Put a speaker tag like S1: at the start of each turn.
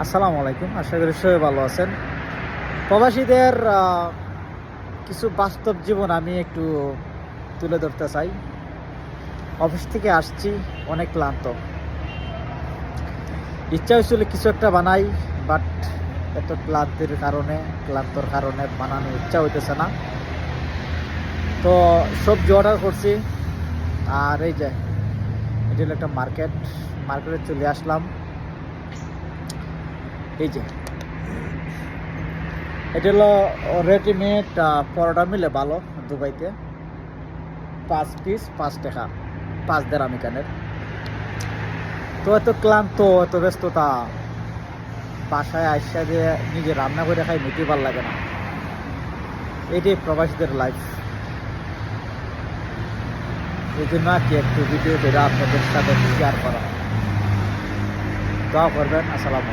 S1: আসসালামু আলাইকুম, আশা করি সবাই ভালো আছেন। প্রবাসীদের কিছু বাস্তব জীবন আমি একটু তুলে ধরতে চাই। অফিস থেকে আসছি, অনেক ক্লান্ত। ইচ্ছা হয়েছিল কিছু একটা বানাই, বাট এত ক্লান্তর কারণে বানানোর ইচ্ছা হইতেছে না। তো সবজি অর্ডার করছি। আর এই যে এটা হলো একটা মার্কেটে চলে আসলাম। এই যে এটা হলো রেডিমেড পরোটা মিলে ভালো দুবাইতে। 5 পিস 5 টাকা, 5 দেড় কানের। তো এত ক্লান্ত, এত ব্যস্ততা, বাসায় আসা যে নিজে রান্না করে খাই নিতে ভালো লাগে না। এটাই প্রবাসীদের লাইফ। এই জন্য আর কি একটু ভিডিও করে আপনাদের সাথে শেয়ার করা। দোয়া করবেন। আসসালাম।